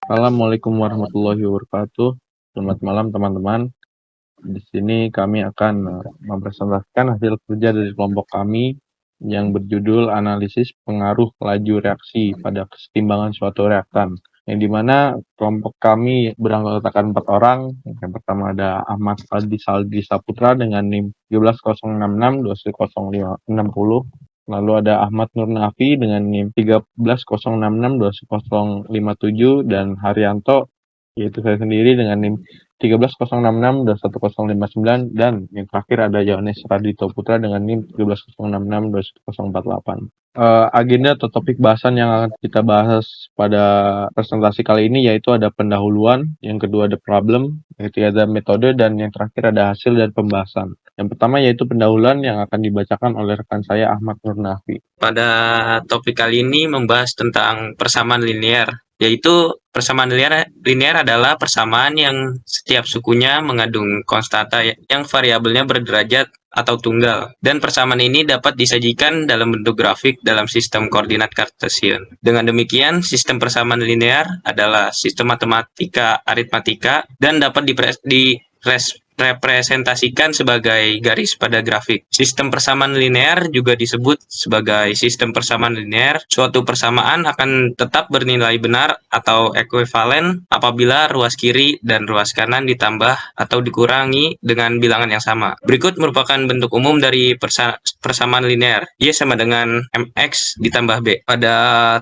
Assalamualaikum warahmatullahi wabarakatuh. Selamat malam teman-teman. Di sini kami akan mempresentasikan hasil kerja dari kelompok kami yang berjudul analisis pengaruh laju reaksi pada kesetimbangan suatu reaktan. Yang dimana kelompok kami beranggotakan 4 orang. Yang pertama ada Ahmad Aldi Saldi Saputra dengan NIM 13066 21060. Lalu ada Ahmad Nur Nafi dengan NIM 13066 21057 dan Haryanto yaitu saya sendiri dengan NIM 13066 dan 11059 dan yang terakhir ada Yohanes Radito Putra dengan NIM 13066 dan 1048. Agenda atau topik bahasan yang akan kita bahas pada presentasi kali ini yaitu ada pendahuluan, yang kedua ada problem, yang ketiga ada metode, dan yang terakhir ada hasil dan pembahasan. Yang pertama yaitu pendahuluan yang akan dibacakan oleh rekan saya Ahmad Nur Nafi. Pada topik kali ini membahas tentang persamaan linear, yaitu persamaan linear adalah persamaan yang setiap sukunya mengandung konstanta yang variabelnya berderajat atau tunggal, dan persamaan ini dapat disajikan dalam bentuk grafik dalam sistem koordinat Cartesian. Dengan demikian, sistem persamaan linear adalah sistem matematika aritmatika dan dapat direpresentasikan sebagai garis pada grafik. Sistem persamaan linear juga disebut sebagai sistem persamaan linear. Suatu persamaan akan tetap bernilai benar atau ekuivalen apabila ruas kiri dan ruas kanan ditambah atau dikurangi dengan bilangan yang sama. Berikut merupakan bentuk umum dari persamaan linear. Y sama dengan mx ditambah b. Pada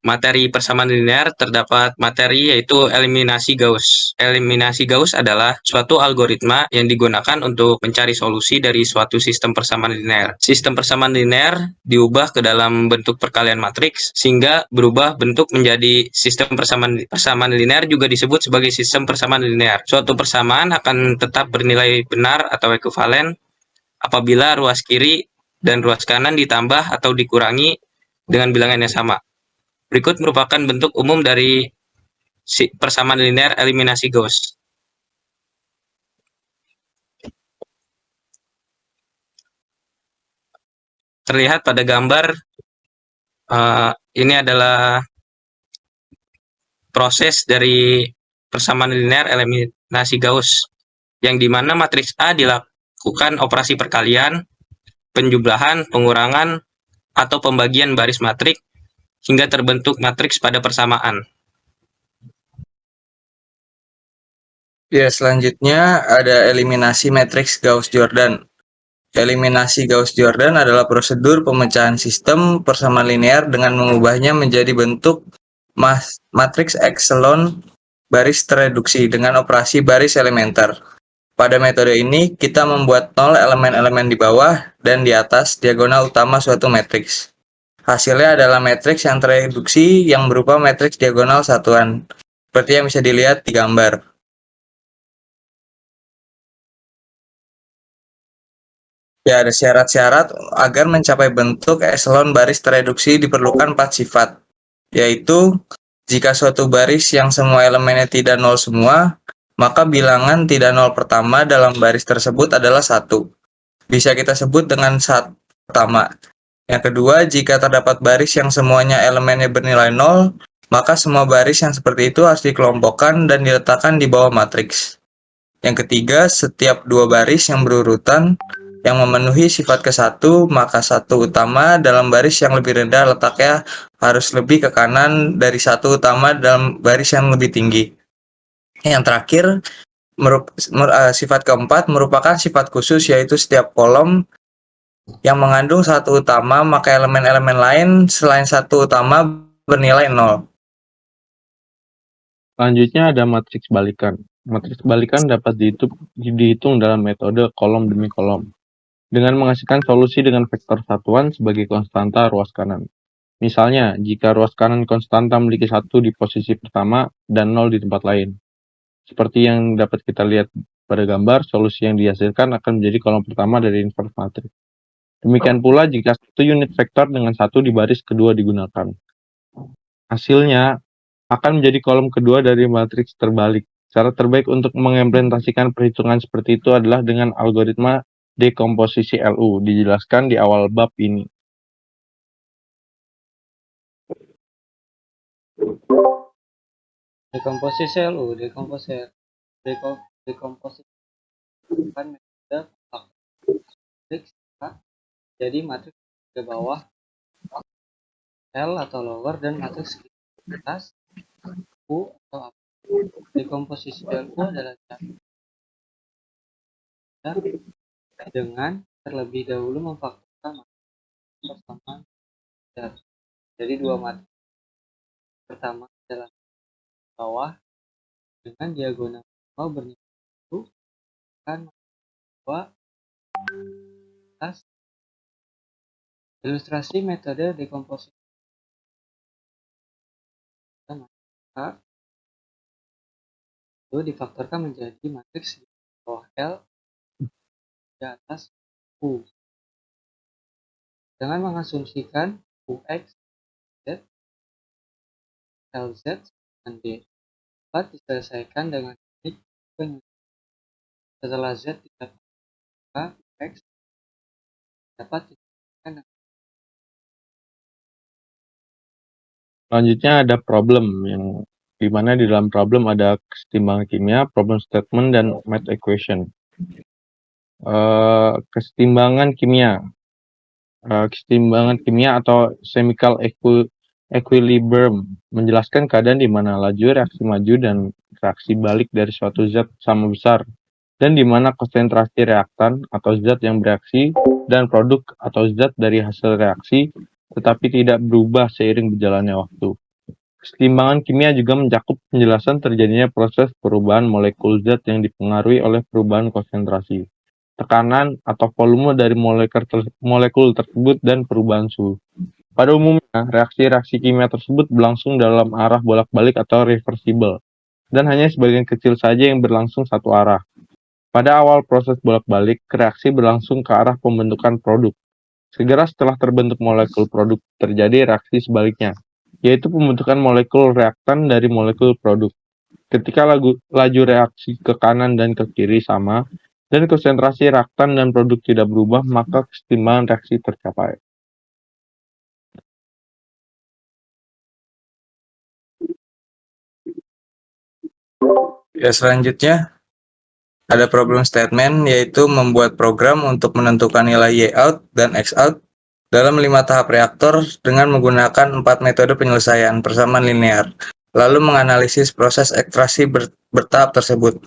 materi persamaan linear terdapat materi yaitu eliminasi Gauss. Eliminasi Gauss adalah suatu algoritma yang digunakan untuk mencari solusi dari suatu sistem persamaan linear. Sistem persamaan linear diubah ke dalam bentuk perkalian matriks sehingga berubah bentuk menjadi sistem persamaan linear juga disebut sebagai sistem persamaan linear. Suatu persamaan akan tetap bernilai benar atau ekuivalen apabila ruas kiri dan ruas kanan ditambah atau dikurangi dengan bilangan yang sama. Berikut merupakan bentuk umum dari persamaan linear eliminasi Gauss. Terlihat pada gambar, ini adalah proses dari persamaan linear eliminasi Gauss, yang dimana matriks A dilakukan operasi perkalian, penjumlahan, pengurangan, atau pembagian baris matriks hingga terbentuk matriks pada persamaan. Ya, selanjutnya ada eliminasi matriks Gauss-Jordan. Eliminasi Gauss-Jordan adalah prosedur pemecahan sistem persamaan linear dengan mengubahnya menjadi bentuk matriks ekselon baris tereduksi dengan operasi baris elementer. Pada metode ini, kita membuat nol elemen-elemen di bawah dan di atas diagonal utama suatu matriks. Hasilnya adalah matriks yang tereduksi yang berupa matriks diagonal satuan, seperti yang bisa dilihat di gambar. Ya, ada syarat-syarat agar mencapai bentuk ekselon baris tereduksi diperlukan 4 sifat, yaitu jika suatu baris yang semua elemennya tidak nol semua, maka bilangan tidak nol pertama dalam baris tersebut adalah 1. Bisa kita sebut dengan saat pertama. Yang kedua, jika terdapat baris yang semuanya elemennya bernilai 0, maka semua baris yang seperti itu harus dikelompokkan dan diletakkan di bawah matriks. Yang ketiga, setiap dua baris yang berurutan yang memenuhi sifat ke-1, maka satu utama dalam baris yang lebih rendah letaknya harus lebih ke kanan dari satu utama dalam baris yang lebih tinggi. Yang terakhir, sifat keempat merupakan sifat khusus, yaitu setiap kolom yang mengandung satu utama, maka elemen-elemen lain selain satu utama bernilai 0. Selanjutnya ada matriks balikan. Matriks balikan dapat dihitung dalam metode kolom demi kolom, dengan menghasilkan solusi dengan vektor satuan sebagai konstanta ruas kanan. Misalnya, jika ruas kanan konstanta memiliki 1 di posisi pertama dan 0 di tempat lain. Seperti yang dapat kita lihat pada gambar, solusi yang dihasilkan akan menjadi kolom pertama dari inverse matriks. Demikian pula jika satu unit vektor dengan 1 di baris kedua digunakan. Hasilnya akan menjadi kolom kedua dari matriks terbalik. Cara terbaik untuk mengimplementasikan perhitungan seperti itu adalah dengan algoritma dekomposisi LU, dijelaskan di awal bab ini. Dekomposisi LU, dekomposisi bukan metode matriks A. Jadi matriks ke bawah L atau lower dan matriks ke atas U atau upper. Dekomposisi LU adalah cara dengan terlebih dahulu memfaktorkan persamaan zat. Jadi dua matriks pertama adalah bawah dengan diagonal bernilai 1 kan bahwa atas. Ilustrasi metode dekomposisi A itu difaktorkan menjadi matriks di bawah L di atas U dengan mengasumsikan UX, Z, LZ, dan D dapat diselesaikan dengan teknik penyusunan. Setelah Z didapatkan, X dapat diselesaikan dengan Selanjutnya ada problem yang dimana di dalam problem ada kesetimbangan kimia, problem statement, dan math equation. Kesetimbangan kimia. Kesetimbangan kimia atau chemical equilibrium menjelaskan keadaan di mana laju reaksi maju dan reaksi balik dari suatu zat sama besar, dan di mana konsentrasi reaktan atau zat yang bereaksi dan produk atau zat dari hasil reaksi tetapi tidak berubah seiring berjalannya waktu. Kesetimbangan kimia juga mencakup penjelasan terjadinya proses perubahan molekul zat yang dipengaruhi oleh perubahan konsentrasi, tekanan atau volume dari molekul tersebut, dan perubahan suhu. Pada umumnya, reaksi-reaksi kimia tersebut berlangsung dalam arah bolak-balik atau reversible, dan hanya sebagian kecil saja yang berlangsung satu arah. Pada awal proses bolak-balik, reaksi berlangsung ke arah pembentukan produk. Segera setelah terbentuk molekul produk, terjadi reaksi sebaliknya, yaitu pembentukan molekul reaktan dari molekul produk. Ketika laju reaksi ke kanan dan ke kiri sama, dan konsentrasi reaktan dan produk tidak berubah, maka kesetimbangan reaksi tercapai. Ya, selanjutnya ada problem statement, yaitu membuat program untuk menentukan nilai Y out dan X out dalam 5 tahap reaktor dengan menggunakan 4 metode penyelesaian persamaan linear, lalu menganalisis proses ekstraksi bertahap tersebut.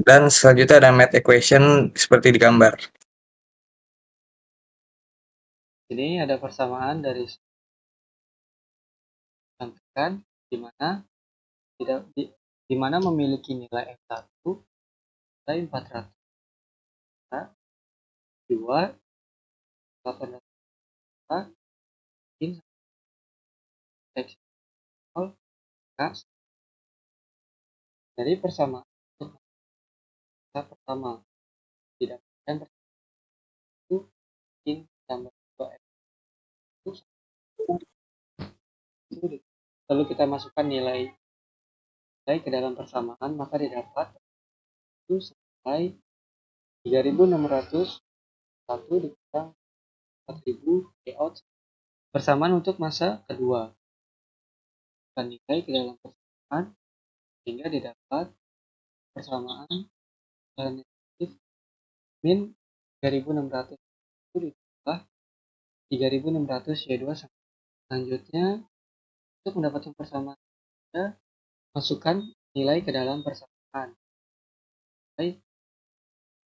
Dan selanjutnya ada math equation seperti di gambar. Ini ada persamaan dari sampaikan di mana memiliki nilai F1 nilai 400, 2 800, in X K. Dari persamaan pertama didapatkan itu in tambah 2X itu, lalu kita masukkan nilai ke dalam persamaan, maka didapat itu sampai 3601 dikurang 4000 layout persamaan untuk masa kedua. Dan nilai ke dalam persamaan sehingga didapat persamaan negatif min 3600 itu ditambah 3600 Y2. Selanjutnya untuk mendapatkan persamaan kita masukkan nilai ke dalam persamaan. Nilai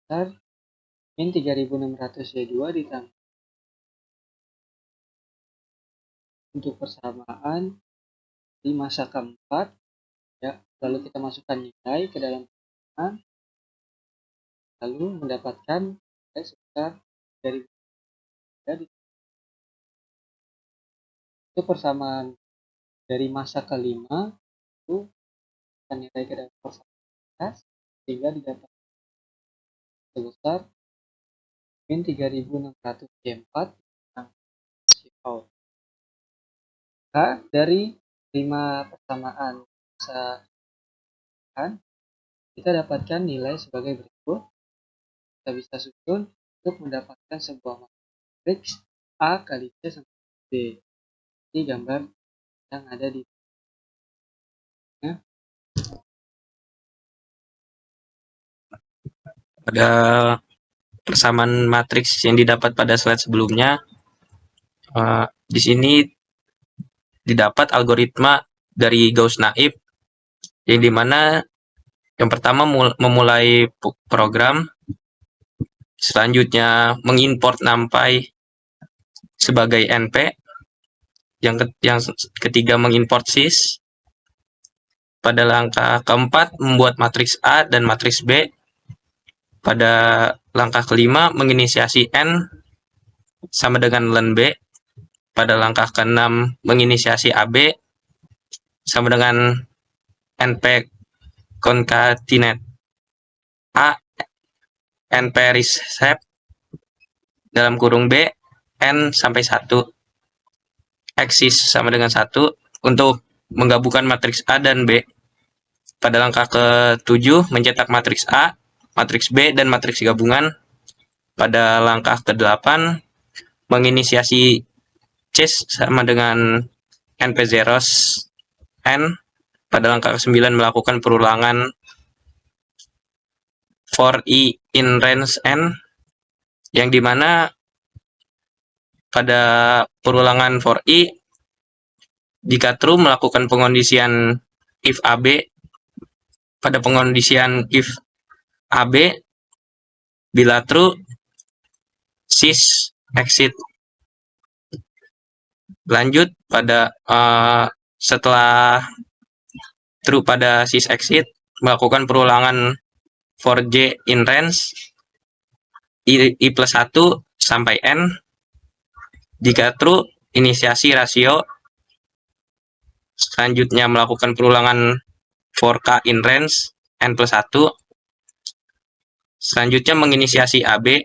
besar min 3600 Y2 ditambah untuk persamaan di masa keempat, ya, lalu kita masukkan nilai ke dalam persamaan lalu mendapatkan nilai sebesar dari itu persamaan dari masa kelima itu nilai ke dalam persamaan sehingga didapat sebesar min 3600 Y4 out. Maka dari 5 persamaan kita dapatkan nilai sebagai berikut. Kita bisa susun untuk mendapatkan sebuah matriks A kali C sampai B. Ini gambar yang ada di Pada persamaan matriks yang didapat pada slide sebelumnya, di sini didapat algoritma dari Gauss-Naib yang dimana yang pertama memulai program, selanjutnya mengimport NumPy sebagai NP, yang ketiga mengimport sys, pada langkah keempat membuat matriks A dan matriks B, pada langkah kelima menginisiasi N sama dengan len B, pada langkah keenam menginisiasi AB sama dengan NP concatenate A NP reshape dalam kurung B N sampai 1 eksis sama dengan 1 untuk menggabungkan matriks A dan B. Pada langkah ke-7 mencetak matriks A, matriks B, dan matriks gabungan. Pada langkah ke-8 menginisiasi C sama dengan NP zeros N. Pada langkah ke-9 melakukan perulangan for I in range N, yang dimana pada perulangan for I, jika true melakukan pengondisian if AB, pada pengondisian if AB, bila true sys exit. Lanjut pada setelah true pada sys exit, melakukan perulangan for J in range I plus 1 sampai N. Jika true, inisiasi rasio. Selanjutnya melakukan perulangan for K in range N plus 1. Selanjutnya menginisiasi AB.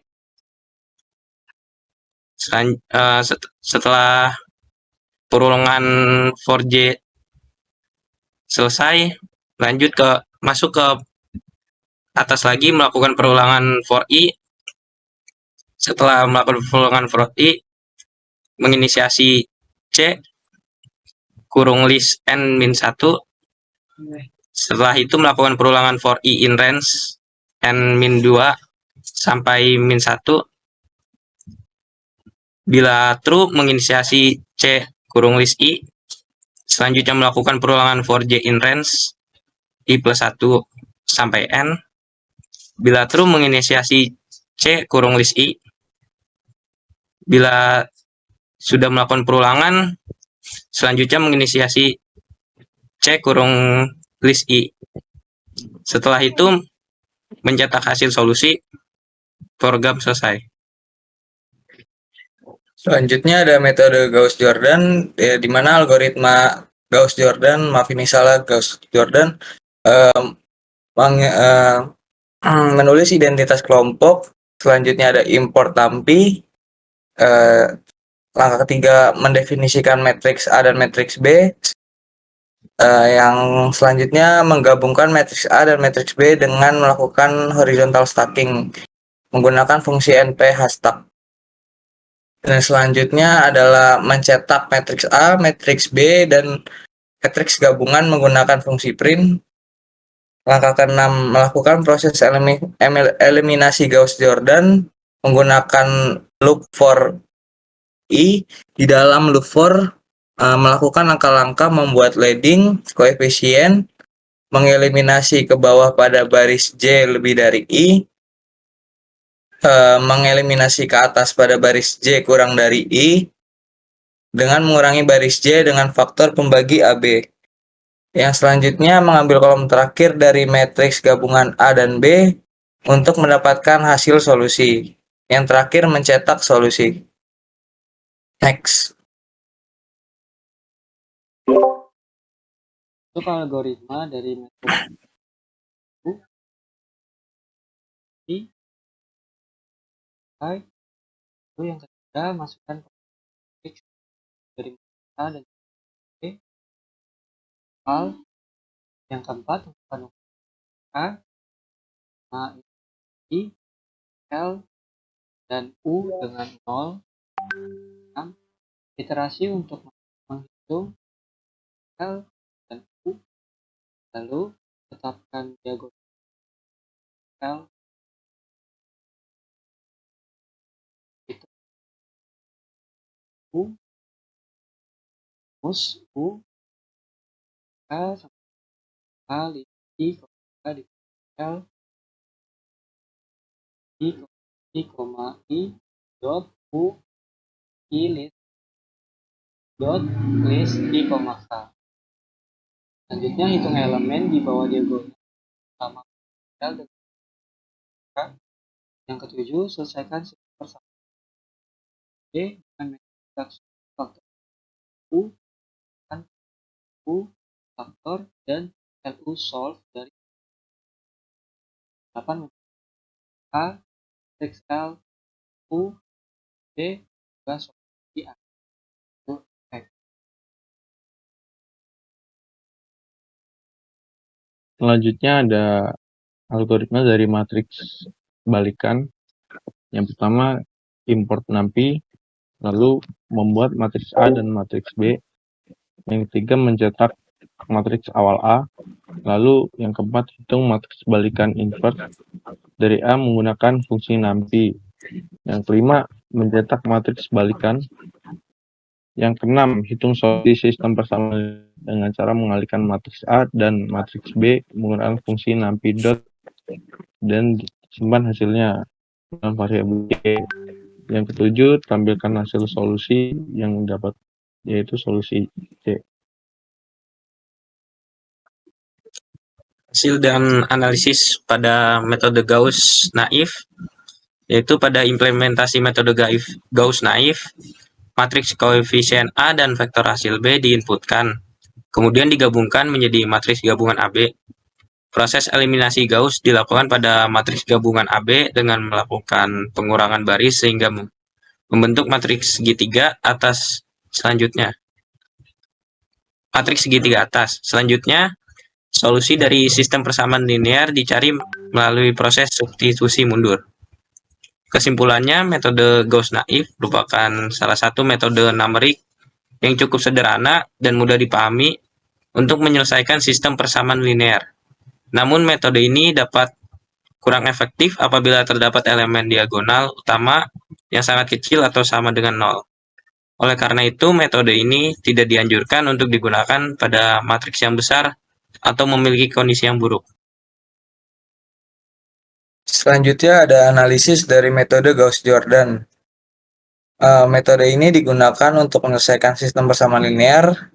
Setelah perulangan for J selesai, lanjut masuk ke atas lagi melakukan perulangan for I. Setelah melakukan perulangan for I, menginisiasi C kurung list N min 1. Setelah itu melakukan perulangan for I in range N min 2 sampai min 1. Bila true, menginisiasi C kurung list I. Selanjutnya melakukan perulangan for J in range I plus 1 sampai N. Bila true, menginisiasi C kurung list I. Bila sudah melakukan perulangan, selanjutnya menginisiasi C kurung list I. Setelah itu mencetak hasil solusi, program selesai. Selanjutnya ada metode Gauss-Jordan, di mana algoritma Gauss-Jordan, maaf ini salah, Gauss-Jordan menulis identitas kelompok. Selanjutnya ada import NumPy. Langkah ketiga mendefinisikan matriks A dan matriks B. Yang selanjutnya menggabungkan matriks A dan matriks B dengan melakukan horizontal stacking menggunakan fungsi NP hashtag. Dan selanjutnya adalah mencetak matriks A, matriks B, dan matriks gabungan menggunakan fungsi print. Langkah ke-6 melakukan proses eliminasi Gauss-Jordan menggunakan loop for I. Di dalam loop for melakukan langkah-langkah membuat leading koefisien, mengeliminasi ke bawah pada baris J lebih dari I, mengeliminasi ke atas pada baris J kurang dari I, dengan mengurangi baris J dengan faktor pembagi AB. Yang selanjutnya mengambil kolom terakhir dari matriks gabungan A dan B untuk mendapatkan hasil solusi. Yang terakhir mencetak solusi. Next. Untuk algoritma dari metode I, itu yang ketiga masukkan matriks dari A dan B. Yang keempat masukkan A, I, L, dan U dengan 0. 6. Iterasi untuk menghitung L dan U, lalu tetapkan diagonal L U rumus U K sama K I, K di L I, dot U I list dot list I, K. Selanjutnya hitung elemen di bawah diagonal sama L dan K. Yang ketujuh, selesaikan sistem persamaan B dengan metode faktor U kan U faktor dan LU solve dari 8 A matriks L U B juga solusi A itu F. Selanjutnya ada algoritma dari matriks balikan. Yang pertama, import NumPy, lalu membuat matriks A dan matriks B. Yang ketiga, mencetak matriks awal A. Lalu yang keempat, hitung matriks balikan inverse dari A menggunakan fungsi NumPy. Yang kelima, mencetak matriks balikan. Yang keenam, hitung solusi sistem persamaan dengan cara mengalihkan matriks A dan matriks B menggunakan fungsi NumPy dot dan simpan hasilnya dalam variabel C. Yang ketujuh, tampilkan hasil solusi yang dapat, yaitu solusi C. Hasil dan analisis pada metode Gauss-Naif, yaitu pada implementasi metode Gauss-Naif, matriks koefisien A dan vektor hasil B diinputkan, kemudian digabungkan menjadi matriks gabungan AB. Proses eliminasi Gauss dilakukan pada matriks gabungan AB dengan melakukan pengurangan baris sehingga membentuk matriks segitiga atas selanjutnya. Matriks segitiga atas. Selanjutnya, solusi dari sistem persamaan linear dicari melalui proses substitusi mundur. Kesimpulannya, metode Gauss-Naif merupakan salah satu metode numerik yang cukup sederhana dan mudah dipahami untuk menyelesaikan sistem persamaan linear. Namun metode ini dapat kurang efektif apabila terdapat elemen diagonal utama yang sangat kecil atau sama dengan 0. Oleh karena itu, metode ini tidak dianjurkan untuk digunakan pada matriks yang besar atau memiliki kondisi yang buruk. Selanjutnya ada analisis dari metode Gauss-Jordan. Metode ini digunakan untuk menyelesaikan sistem persamaan linear,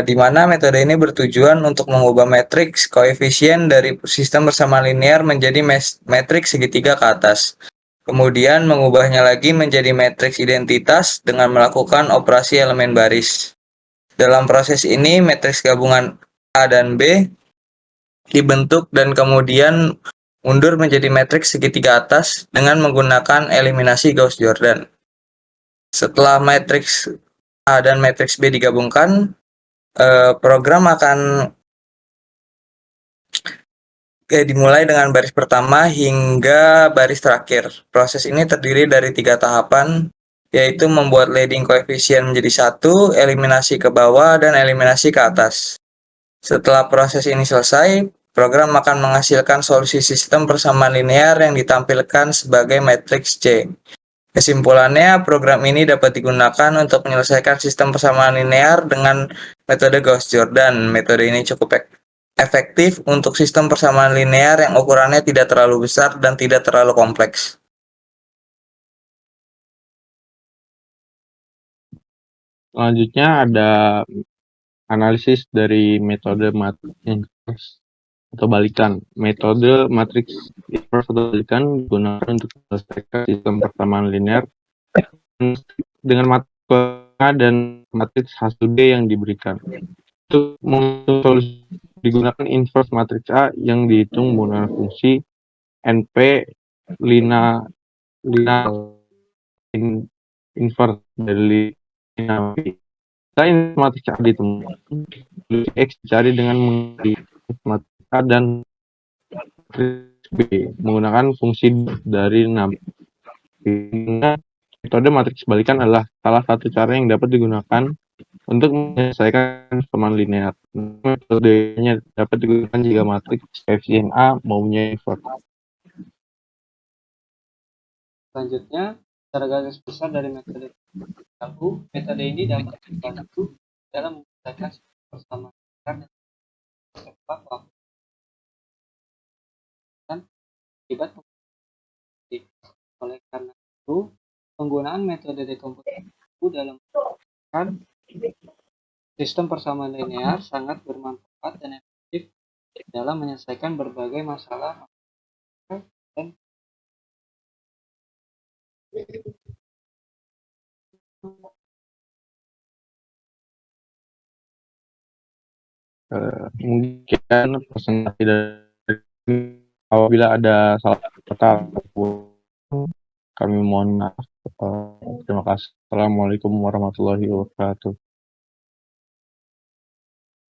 di mana metode ini bertujuan untuk mengubah matriks koefisien dari sistem persamaan linear menjadi matriks segitiga ke atas. Kemudian mengubahnya lagi menjadi matriks identitas dengan melakukan operasi elemen baris. Dalam proses ini, matriks gabungan A dan B dibentuk dan kemudian mundur menjadi matriks segitiga atas dengan menggunakan eliminasi Gauss-Jordan. Setelah matriks A dan matriks B digabungkan, program akan dimulai dengan baris pertama hingga baris terakhir. Proses ini terdiri dari 3 tahapan, yaitu membuat leading koefisien menjadi 1, eliminasi ke bawah, dan eliminasi ke atas. Setelah proses ini selesai, program akan menghasilkan solusi sistem persamaan linear yang ditampilkan sebagai matriks C. Kesimpulannya, program ini dapat digunakan untuk menyelesaikan sistem persamaan linear dengan metode Gauss-Jordan. Metode ini cukup efektif untuk sistem persamaan linear yang ukurannya tidak terlalu besar dan tidak terlalu kompleks. Selanjutnya ada analisis dari metode matriks inverse atau balikan. Metode matriks inverse atau balikan digunakan untuk menyelesaikan sistem persamaan linear dengan matriks A dan matriks hasil B yang diberikan. Untuk solusi digunakan inverse matriks A yang dihitung menggunakan fungsi NP linear inverse dari linear P. Setelah matriks A ditemukan, X dicari dengan menggunakan matriks A dan matriks B menggunakan fungsi dari NumPy. Metode matriks balikan adalah salah satu cara yang dapat digunakan untuk menyelesaikan persamaan linear. Metodenya dapat digunakan jika matriks koefisien A maunya inverse. Selanjutnya, Secara garis besar dari metode aku, metode ini dapat membantu dalam menyelesaikan sistem persamaan linear dan cepat waktu dan akibat komposisi. Oleh karena itu, penggunaan metode dekomposisi dalam menyelesaikan sistem persamaan linear sangat bermanfaat dan efektif dalam menyelesaikan berbagai masalah dan mungkin presentasi dari apabila ada salah kata kami mohon maaf. Terima kasih. Assalamualaikum warahmatullahi wabarakatuh.